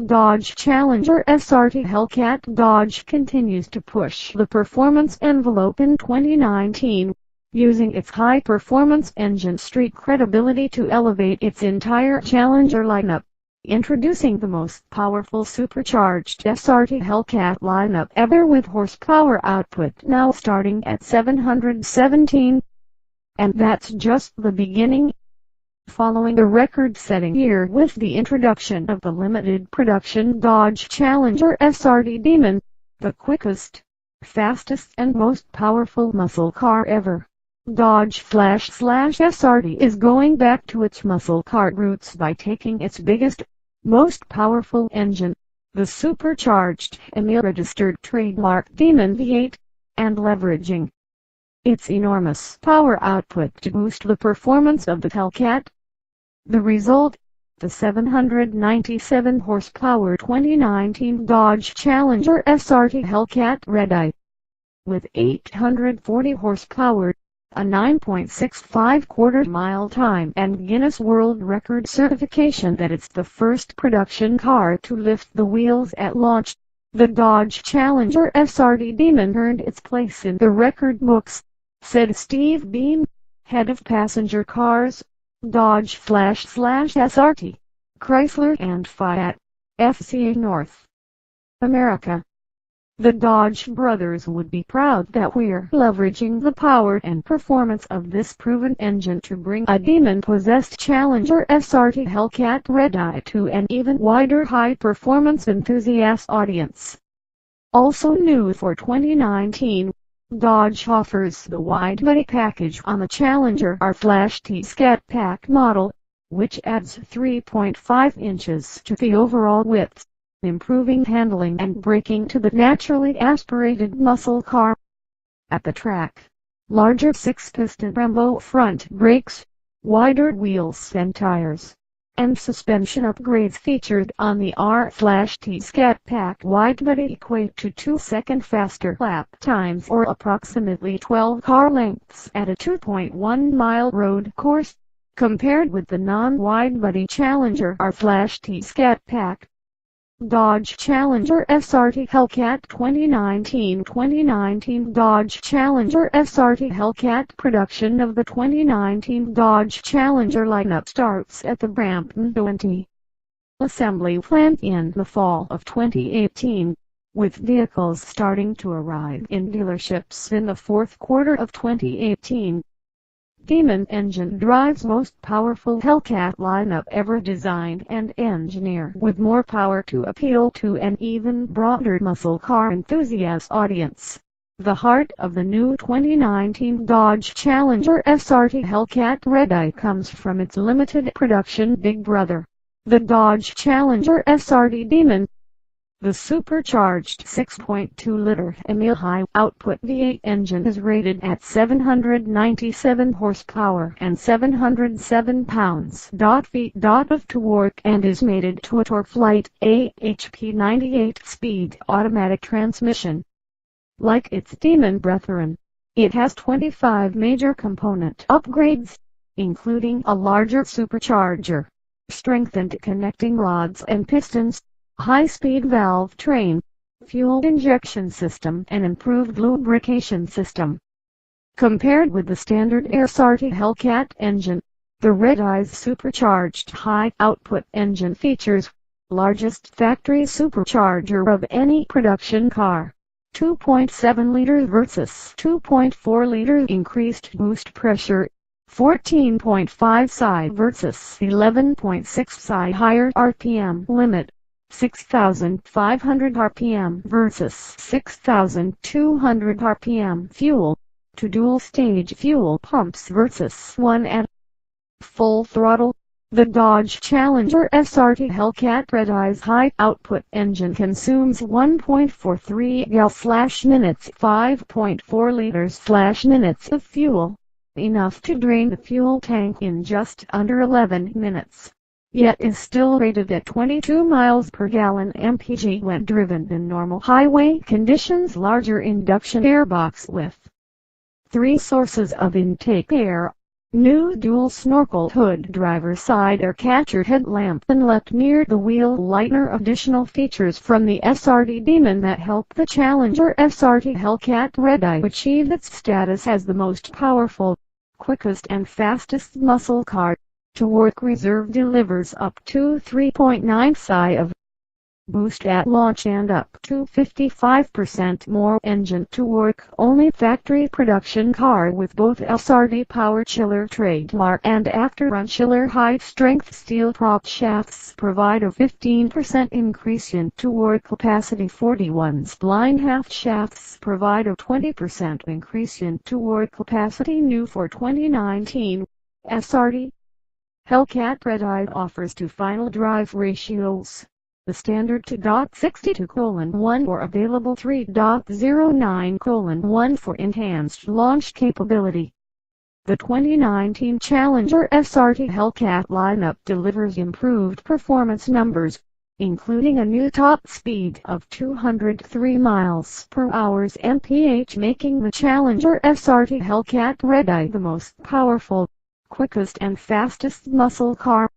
Dodge Challenger SRT Hellcat. Dodge continues to push the performance envelope in 2019, using its high-performance engine street credibility to elevate its entire Challenger lineup. Introducing the most powerful supercharged SRT Hellcat lineup ever, with horsepower output now starting at 717. And that's just the beginning. Following a record-setting year with the introduction of the limited production Dodge Challenger SRT Demon, the quickest, fastest and most powerful muscle car ever, Dodge /SRT is going back to its muscle car roots by taking its biggest, most powerful engine, the supercharged EMA-registered trademark Demon V8, and leveraging its enormous power output to boost the performance of the Hellcat. The result, the 797 horsepower 2019 Dodge Challenger SRT Hellcat Red-Eye. With 840 horsepower, a 9.65 quarter-mile time and Guinness World Record certification that it's the first production car to lift the wheels at launch, the Dodge Challenger SRT Demon earned its place in the record books, said Steve Beam, head of passenger cars, Dodge /SRT, Chrysler and Fiat, FCA North America. The Dodge brothers would be proud that we're leveraging the power and performance of this proven engine to bring a demon-possessed Challenger SRT Hellcat Red-Eye to an even wider high-performance enthusiast audience. Also new for 2019, Dodge offers the wide-body package on the Challenger R/T Scat Pack model, which adds 3.5 inches to the overall width, improving handling and braking to the naturally aspirated muscle car. At the track, larger 6-piston Brembo front brakes, wider wheels and tires, and suspension upgrades featured on the R/T Scat Pack widebody equate to 2-second faster lap times, or approximately 12 car lengths at a 2.1-mile road course, compared with the non-widebody Challenger R/T Scat Pack. Dodge Challenger SRT Hellcat 2019 Dodge Challenger SRT Hellcat. Production of the 2019 Dodge Challenger lineup starts at the Brampton 20 assembly plant in the fall of 2018, with vehicles starting to arrive in dealerships in the fourth quarter of 2018. Demon engine drives most powerful Hellcat lineup ever designed and engineered, with more power to appeal to an even broader muscle car enthusiast audience. The heart of the new 2019 Dodge Challenger SRT Hellcat Red-Eye comes from its limited production big brother, the Dodge Challenger SRT Demon. The supercharged 6.2-liter EMA high-output V8 engine is rated at 797 horsepower and 707 pounds-feet of torque and is mated to a TorqueFlite AHP 98-speed automatic transmission. Like its Demon brethren, it has 25 major component upgrades, including a larger supercharger, strengthened connecting rods and pistons, high-speed valve train, fuel injection system and improved lubrication system. Compared with the standard SRT Hellcat engine, the Red-Eye's supercharged high-output engine features largest factory supercharger of any production car, 2.7 liters versus 2.4 liters increased boost pressure, 14.5 psi versus 11.6 psi higher RPM limit, 6,500 RPM versus 6,200 RPM fuel, to dual-stage fuel pumps versus one at full throttle. The Dodge Challenger SRT Hellcat Red-Eye's high-output engine consumes 1.43 gal/minutes, 5.4 liters/minutes of fuel, enough to drain the fuel tank in just under 11 minutes. Yet is still rated at 22 miles per gallon mpg when driven in normal highway conditions. Larger induction airbox with 3 sources of intake air, New dual snorkel hood, driver side air catcher headlamp inlet near the wheel lightener. Additional features from the SRT Demon that help the Challenger SRT Hellcat Redeye achieve its status as the most powerful, quickest and fastest muscle car. Torque reserve delivers up to 3.9 psi of boost at launch and up to 55% more engine torque. Only factory production car with both SRT power chiller trademark and after-run chiller high-strength steel prop shafts provide a 15% increase in torque capacity. 41 spline half shafts provide a 20% increase in torque capacity. New for 2019, SRT Hellcat Redeye offers two final drive ratios. The standard 2.62:1 or available 3.09:1 for enhanced launch capability. The 2019 Challenger SRT Hellcat lineup delivers improved performance numbers, including a new top speed of 203 miles per hour mph, making the Challenger SRT Hellcat Redeye the most powerful, quickest and fastest muscle car.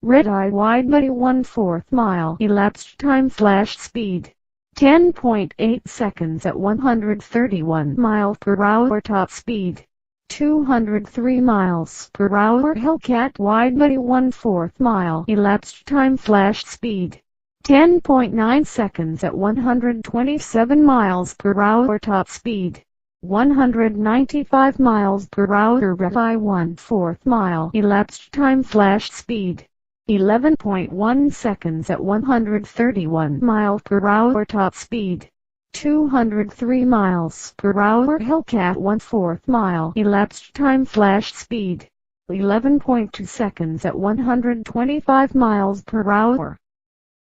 Redeye wide-body 1/4 mile elapsed time /speed 10.8 seconds at 131 miles per hour. Top speed 203 miles per hour. Hellcat wide-body 1/4 mile elapsed time /speed 10.9 seconds at 127 miles per hour. Top speed 195 miles per hour. Redeye 1/4 mile elapsed time /speed 11.1 seconds at 131 miles per hour. Top speed 203 miles per hour. Hellcat 1/4 mile elapsed time /speed 11.2 seconds at 125 miles per hour.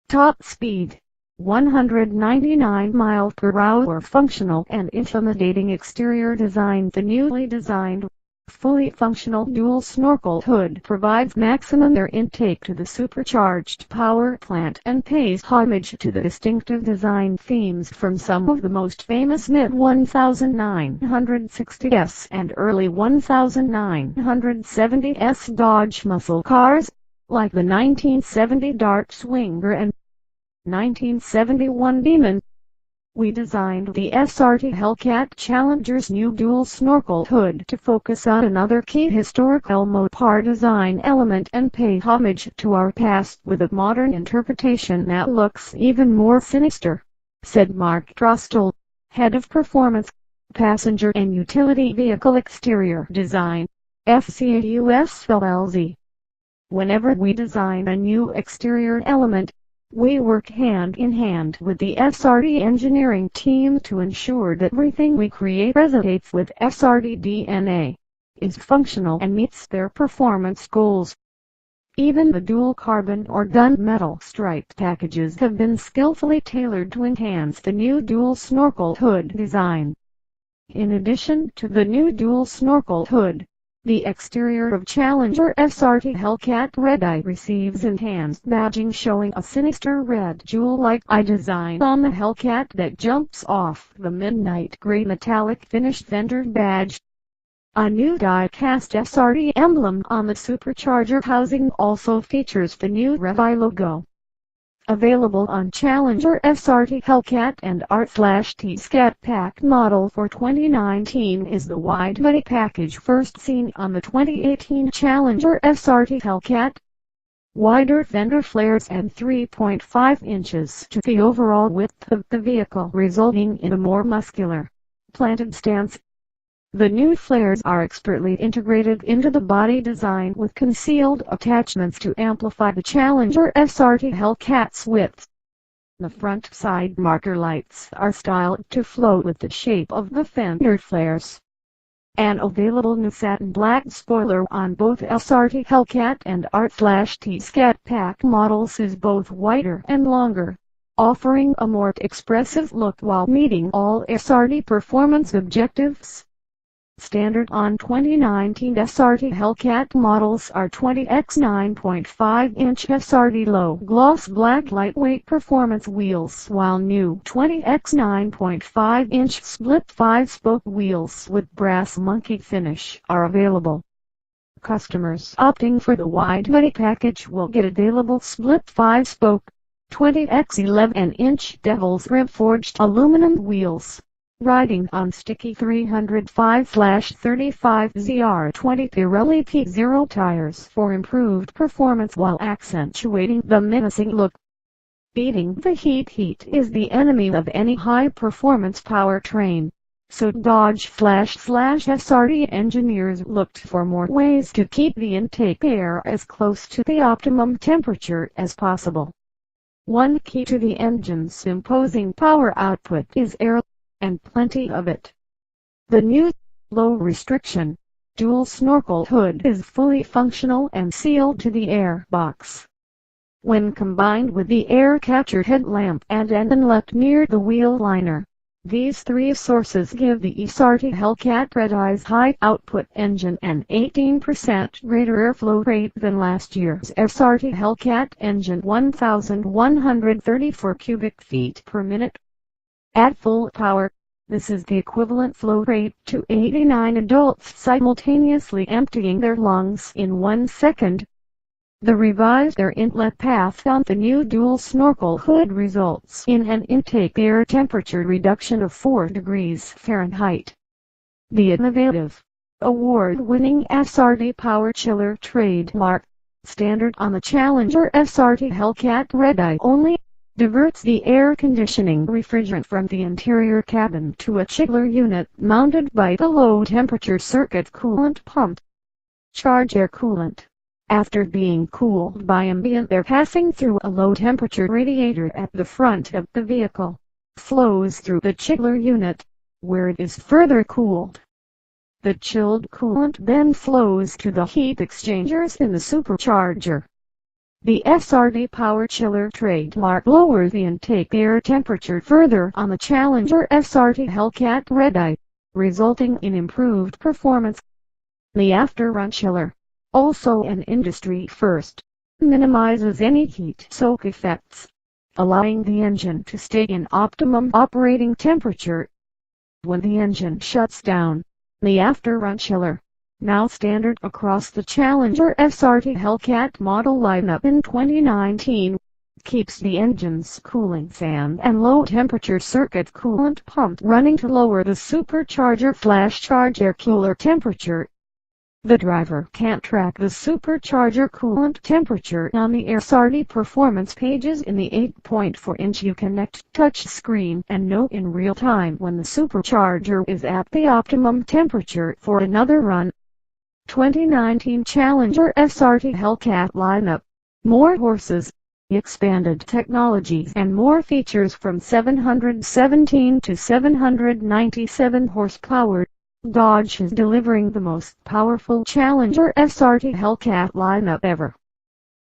Top speed 199 miles per hour. Functional and intimidating exterior design. The newly designed, fully functional dual snorkel hood provides maximum air intake to the supercharged power plant and pays homage to the distinctive design themes from some of the most famous mid-1960s and early 1970s Dodge muscle cars, like the 1970 Dart Swinger and 1971 Demon. We designed the SRT Hellcat Challenger's new dual snorkel hood to focus on another key historical Mopar design element and pay homage to our past with a modern interpretation that looks even more sinister, said Mark Trostel, head of Performance, Passenger and Utility Vehicle Exterior Design, FCAUS LLC. Whenever we design a new exterior element, we work hand in hand with the SRT engineering team to ensure that everything we create resonates with SRT DNA, is functional and meets their performance goals. Even the dual carbon or gunmetal striped packages have been skillfully tailored to enhance the new dual snorkel hood design. In addition to the new dual snorkel hood, the exterior of Challenger SRT Hellcat Redeye receives enhanced badging showing a sinister red jewel-like eye design on the Hellcat that jumps off the midnight gray metallic finished vendor badge. A new die-cast SRT emblem on the supercharger housing also features the new Redeye logo. Available on Challenger SRT Hellcat and R/T Scat Pack model for 2019 is the wide-body package first seen on the 2018 Challenger SRT Hellcat. Wider fender flares add 3.5 inches to the overall width of the vehicle, resulting in a more muscular, planted stance. The new flares are expertly integrated into the body design with concealed attachments to amplify the Challenger SRT Hellcat's width. The front side marker lights are styled to flow with the shape of the fender flares. An available new satin black spoiler on both SRT Hellcat and R/T Scat Pack models is both wider and longer, offering a more expressive look while meeting all SRT performance objectives. Standard on 2019 SRT Hellcat models are 20x 9.5-inch SRT low-gloss black lightweight performance wheels, while new 20x 9.5-inch split 5-spoke wheels with brass monkey finish are available. Customers opting for the wide-body package will get available split 5-spoke, 20x11-inch Devils rib-forged aluminum wheels, riding on sticky 305/35 ZR20 Pirelli P0 tires for improved performance while accentuating the menacing look. Beating the heat is the enemy of any high-performance powertrain. So Dodge/SRT engineers looked for more ways to keep the intake air as close to the optimum temperature as possible. One key to the engine's imposing power output is air, and plenty of it. The new, low-restriction, dual snorkel hood is fully functional and sealed to the air box. When combined with the air capture headlamp and an inlet near the wheel liner, these three sources give the SRT Hellcat Red Eye's high-output engine an 18% greater airflow rate than last year's SRT Hellcat engine, 1,134 cubic feet per minute. At full power, this is the equivalent flow rate to 89 adults simultaneously emptying their lungs in 1 second. The revised air inlet path on the new dual snorkel hood results in an intake air temperature reduction of 4 degrees Fahrenheit. The innovative, award-winning SRT Power Chiller trademark, standard on the Challenger SRT Hellcat Red Eye only, diverts the air conditioning refrigerant from the interior cabin to a chiller unit mounted by the low-temperature circuit coolant pump. Charge air coolant, after being cooled by ambient air passing through a low-temperature radiator at the front of the vehicle, flows through the chiller unit, where it is further cooled. The chilled coolant then flows to the heat exchangers in the supercharger. The SRT Power Chiller trademark lowers the intake air temperature further on the Challenger SRT Hellcat Red Eye, resulting in improved performance. The after-run chiller, also an industry first, minimizes any heat soak effects, allowing the engine to stay in optimum operating temperature. When the engine shuts down, the after-run chiller, now standard across the Challenger SRT Hellcat model lineup in 2019, keeps the engine's cooling fan and low-temperature circuit coolant pump running to lower the supercharger flash charge air cooler temperature. The driver can't track the supercharger coolant temperature on the SRT performance pages in the 8.4-inch Uconnect touchscreen and know in real time when the supercharger is at the optimum temperature for another run. 2019 Challenger SRT Hellcat lineup. More horses, expanded technologies and more features from 717 to 797 horsepower. Dodge is delivering the most powerful Challenger SRT Hellcat lineup ever.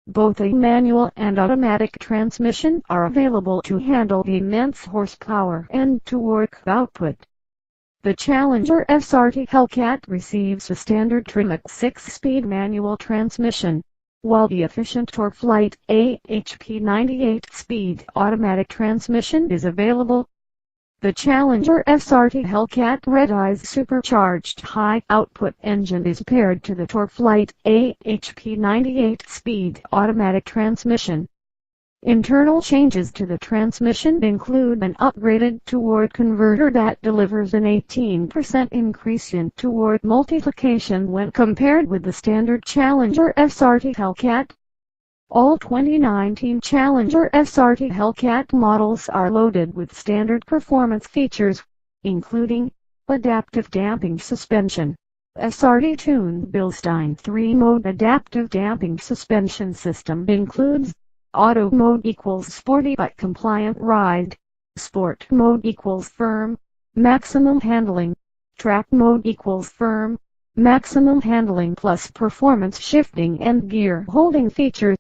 Both a manual and automatic transmission are available to handle the immense horsepower and torque output. The Challenger SRT Hellcat receives a standard Tremec 6-speed manual transmission, while the efficient TorqueFlite AHP 98-speed automatic transmission is available. The Challenger SRT Hellcat Red Eye's supercharged high-output engine is paired to the TorqueFlite AHP 98-speed automatic transmission. Internal changes to the transmission include an upgraded torque converter that delivers an 18% increase in torque multiplication when compared with the standard Challenger SRT Hellcat. All 2019 Challenger SRT Hellcat models are loaded with standard performance features, including adaptive damping suspension. SRT tuned Bilstein 3-mode adaptive damping suspension system includes auto mode equals sporty but compliant ride, sport mode equals firm, maximum handling, track mode equals firm, maximum handling plus performance shifting and gear holding features.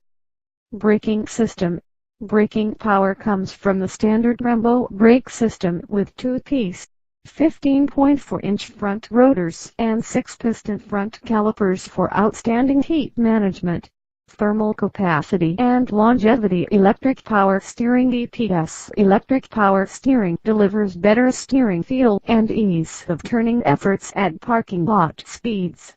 Braking system. Braking power comes from the standard Brembo brake system with 2-piece, 15.4-inch front rotors and 6-piston front calipers for outstanding heat management, thermal capacity and longevity. Electric power steering. EPS electric power steering delivers better steering feel and ease of turning efforts at parking lot speeds.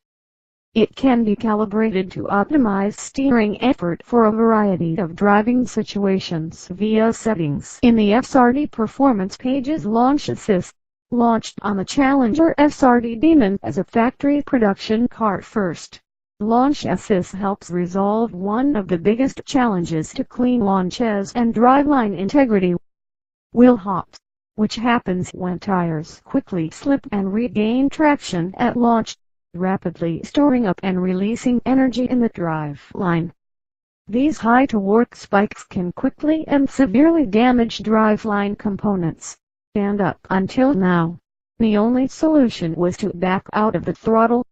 It can be calibrated to optimize steering effort for a variety of driving situations via settings in the SRT Performance page's Launch Assist. Launched on the Challenger SRT Demon as a factory production car first, Launch Assist helps resolve one of the biggest challenges to clean launches and driveline integrity: wheel hops, which happens when tires quickly slip and regain traction at launch, rapidly storing up and releasing energy in the driveline. These high-torque spikes can quickly and severely damage driveline components. And up until now, the only solution was to back out of the throttle.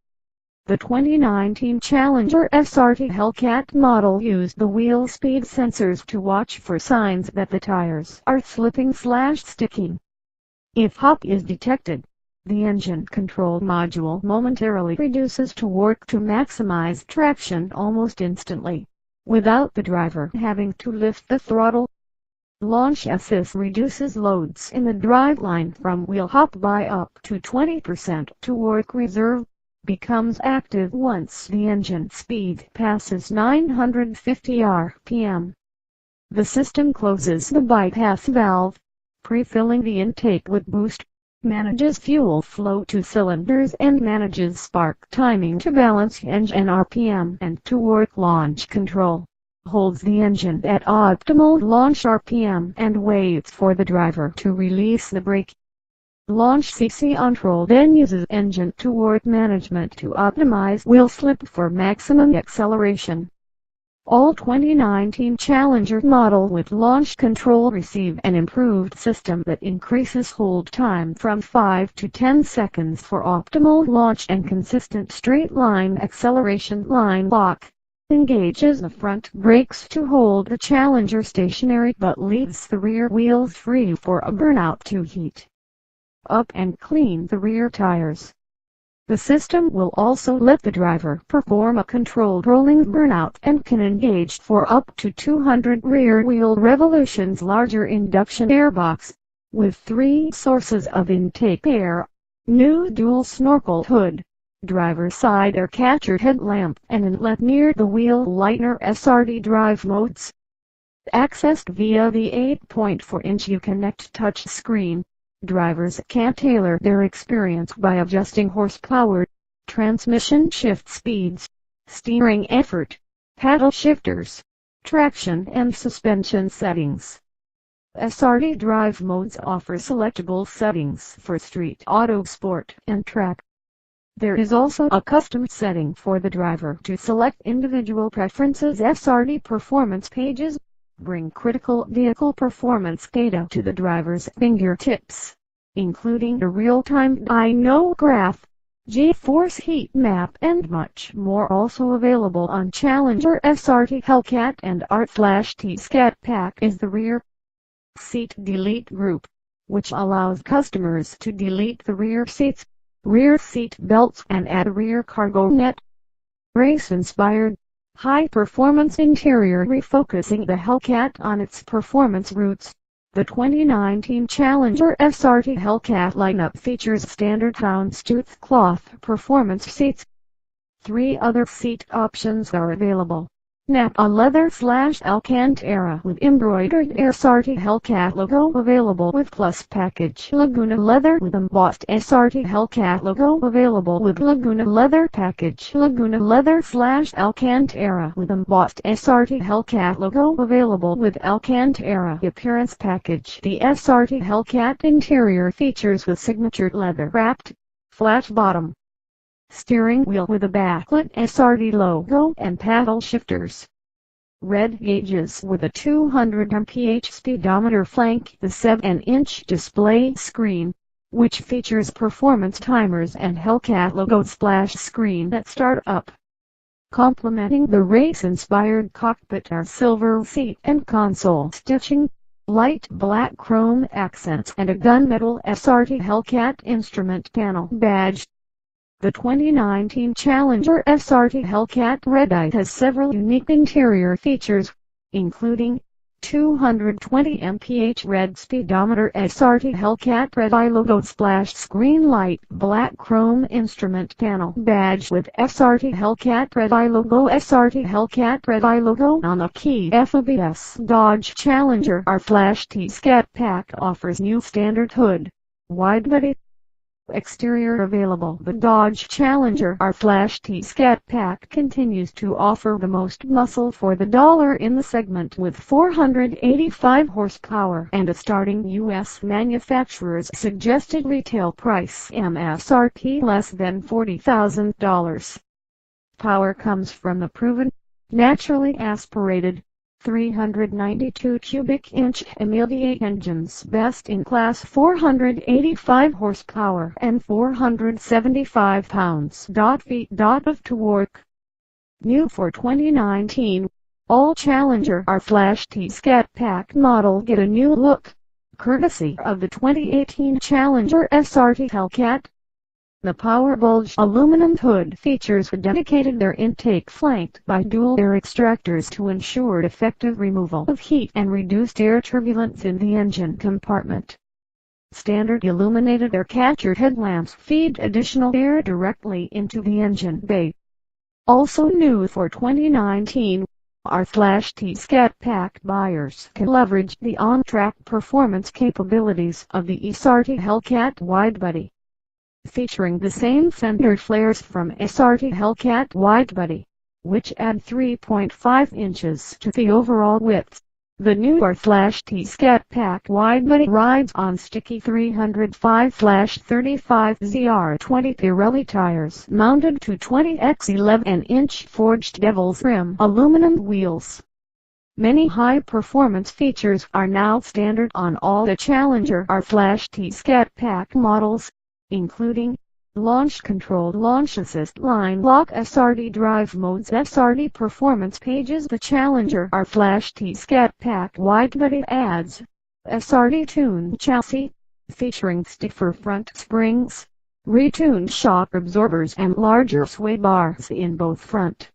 The 2019 Challenger SRT Hellcat model used the wheel speed sensors to watch for signs that the tires are slipping/sticking. If hop is detected, the engine control module momentarily reduces torque to maximize traction almost instantly, without the driver having to lift the throttle. Launch Assist reduces loads in the driveline from wheel hop by up to 20%. Torque reserve becomes active once the engine speed passes 950 rpm. The system closes the bypass valve, pre-filling the intake with boost, manages fuel flow to cylinders and manages spark timing to balance engine RPM and torque. Launch control holds the engine at optimal launch RPM and waits for the driver to release the brake. Launch control then uses engine torque management to optimize wheel slip for maximum acceleration. All 2019 Challenger model with launch control receive an improved system that increases hold time from 5 to 10 seconds for optimal launch and consistent straight line acceleration. Line lock engages the front brakes to hold the Challenger stationary but leaves the rear wheels free for a burnout to heat up and clean the rear tires. The system will also let the driver perform a controlled rolling burnout and can engage for up to 200 rear wheel revolutions. Larger induction airbox, with 3 sources of intake air, new dual snorkel hood, driver's side air catcher headlamp and inlet near the wheel lightener. SRT drive modes accessed via the 8.4-inch Uconnect touch screen. Drivers can tailor their experience by adjusting horsepower, transmission shift speeds, steering effort, paddle shifters, traction and suspension settings. SRT drive modes offer selectable settings for street, auto, sport, and track. There is also a custom setting for the driver to select individual preferences. SRT Performance pages bring critical vehicle performance data to the driver's fingertips, including a real-time dyno graph, G-force heat map and much more. Also available on Challenger SRT Hellcat and Art/T Scat Pack is the rear seat delete group, which allows customers to delete the rear seats, rear seat belts and add a rear cargo net. Race-inspired high-performance interior refocusing the Hellcat on its performance roots. The 2019 Challenger SRT Hellcat lineup features standard houndstooth cloth performance seats. 3 other seat options are available: Nappa leather/Alcantara with embroidered SRT Hellcat logo available with Plus package, Laguna leather with embossed SRT Hellcat logo available with Laguna leather package, Laguna leather/Alcantara with embossed SRT Hellcat logo available with Alcantara appearance package. The SRT Hellcat interior features with signature leather wrapped, flat bottom, steering wheel with a backlit SRT logo and paddle shifters. Red gauges with a 200 mph speedometer flank the 7-inch display screen, which features performance timers and Hellcat logo splash screen at start up. Complementing the race-inspired cockpit are silver seat and console stitching, light black chrome accents and a gunmetal SRT Hellcat instrument panel badge. The 2019 Challenger SRT Hellcat Redite has several unique interior features, including 220 mph red speedometer, SRT Hellcat red eye logo, splash screen light, black chrome instrument panel badge with SRT Hellcat red eye logo, SRT Hellcat red eye logo on the key. FABS Dodge Challenger R/T Scat Pack offers new standard hood, wide body, exterior available. The Dodge Challenger R/T Scat Pack continues to offer the most muscle for the dollar in the segment, with 485 horsepower and a starting U.S. manufacturer's suggested retail price MSRP less than $40,000. Power comes from the proven, naturally aspirated, 392 cubic inch M88 engines, best in class 485 horsepower and 475 pounds-feet of torque. New for 2019, all Challenger R/T Scat Pack model get a new look, courtesy of the 2018 Challenger SRT Hellcat. The Power Bulge aluminum hood features a dedicated air intake flanked by dual air extractors to ensure effective removal of heat and reduced air turbulence in the engine compartment. Standard illuminated air catcher headlamps feed additional air directly into the engine bay. Also new for 2019, R/T Scat Pack buyers can leverage the on-track performance capabilities of the SRT Hellcat widebody, featuring the same fender flares from SRT Hellcat widebody, which add 3.5 inches to the overall width. The new R/T Scat Pack widebody rides on sticky 305/35 ZR20 Pirelli tires mounted to 20x11-inch forged Devil's Rim aluminum wheels. Many high-performance features are now standard on all the Challenger R/T Scat Pack models, including launch control, launch assist, line lock, SRT drive modes, SRT performance pages. The Challenger R/T Scat Pack widebody adds SRT tuned chassis, featuring stiffer front springs, retuned shock absorbers and larger sway bars in both front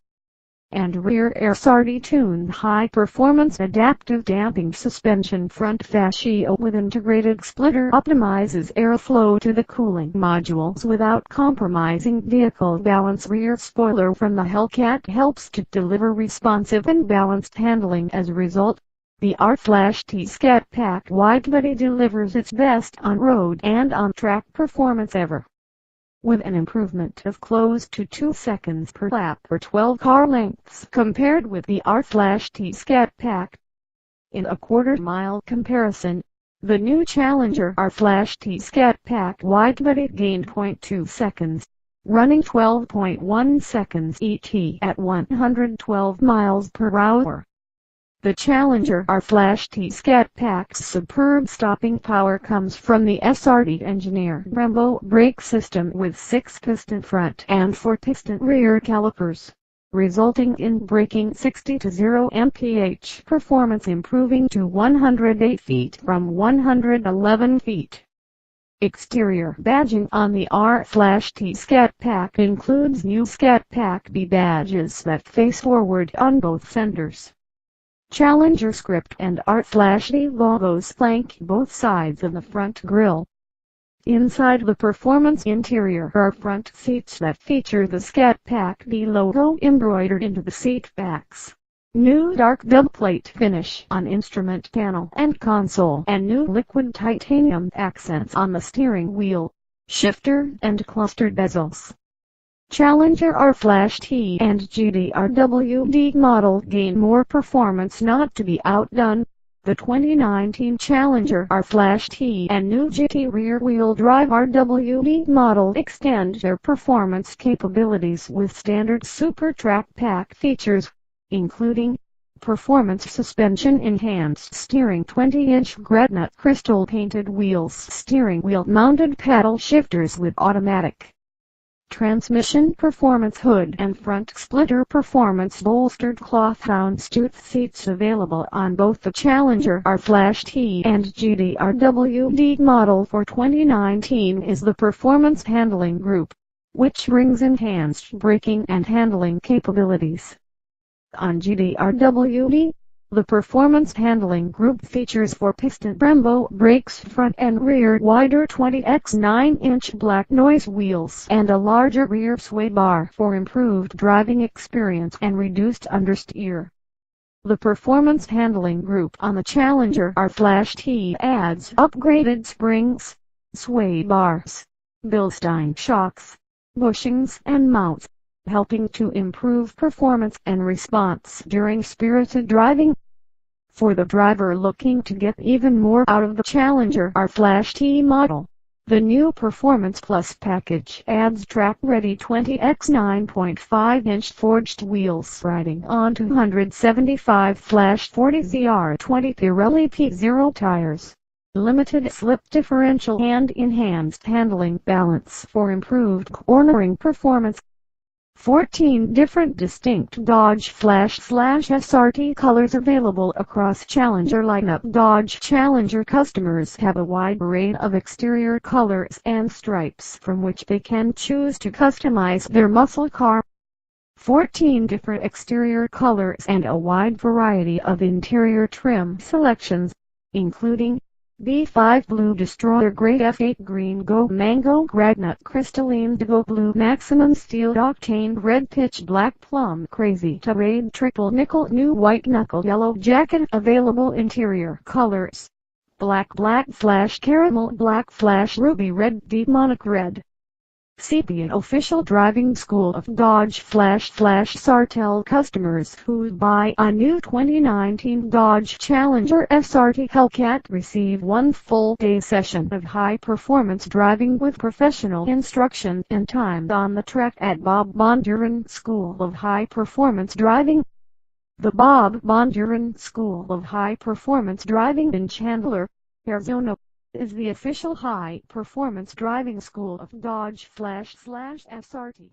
and rear. SRT tuned high-performance adaptive damping suspension. Front fascia with integrated splitter optimizes airflow to the cooling modules without compromising vehicle balance. Rear spoiler from the Hellcat helps to deliver responsive and balanced handling. As a result, the R/T Scat Pack widebody delivers its best on-road and on-track performance ever, with an improvement of close to 2 seconds per lap or 12 car lengths compared with the R/T Scat Pack. In a quarter-mile comparison, the new Challenger R/T Scat Pack widebody gained 0.2 seconds, running 12.1 seconds ET at 112 miles per hour. The Challenger R/T Scat Pack's superb stopping power comes from the SRT engineered Brembo brake system with 6-piston front and 4-piston rear calipers, resulting in braking 60 to 0 mph performance, improving to 108 feet from 111 feet. Exterior badging on the R/T Scat Pack includes new Scat Pack B badges that face forward on both fenders. Challenger script and R/T logos flank both sides of the front grille. Inside the performance interior are front seats that feature the Scat Pack B logo embroidered into the seat backs. New dark dubplate finish on instrument panel and console, and new liquid titanium accents on the steering wheel, shifter and clustered bezels. Challenger R/T and GT/RWD model gain more performance not to be outdone. The 2019 Challenger R/T and new GT rear-wheel drive RWD model extend their performance capabilities with standard Super Track Pack features, including performance suspension, enhanced steering, 20-inch Gretna crystal painted wheels, steering wheel mounted paddle shifters with automatic transmission, performance hood and front splitter, performance bolstered cloth houndstooth seats available on both the Challenger R/T and GT/RWD model. For 2019 is the Performance Handling Group, which brings enhanced braking and handling capabilities. On GT/RWD, The Performance Handling Group features 4-piston Brembo brakes, front and rear, wider 20x 9-inch black noise wheels, and a larger rear sway bar for improved driving experience and reduced understeer. The Performance Handling Group on the Challenger R/T adds upgraded springs, sway bars, Bilstein shocks, bushings and mounts, helping to improve performance and response during spirited driving. For the driver looking to get even more out of the Challenger R/T model, the new Performance Plus package adds track-ready 20x 9.5-inch forged wheels riding on 275/40 ZR20 Pirelli P0 tires, limited slip differential and enhanced handling balance for improved cornering performance. 14 different distinct Dodge Flash/SRT colors available across Challenger lineup. Dodge Challenger customers have a wide array of exterior colors and stripes from which they can choose to customize their muscle car. 14 different exterior colors and a wide variety of interior trim selections, including B5 Blue Destroyer Grey, F8 Green Go Mango Gragnut Crystalline Digo Blue Maximum Steel Octane Red Pitch Black Plum Crazy Tirade Triple Nickel New White Knuckle Yellow Jacket. Available interior colors: Black Flash Caramel Black Flash Ruby Red Demonic Red. Sepia. Official driving school of Dodge Flash/Sartell customers who buy a new 2019 Dodge Challenger SRT Hellcat receive one full day session of high-performance driving with professional instruction and time on the track at Bob Bondurant School of High Performance Driving. The Bob Bondurant School of High Performance Driving in Chandler, Arizona, is the official high-performance driving school of Dodge Flash/SRT.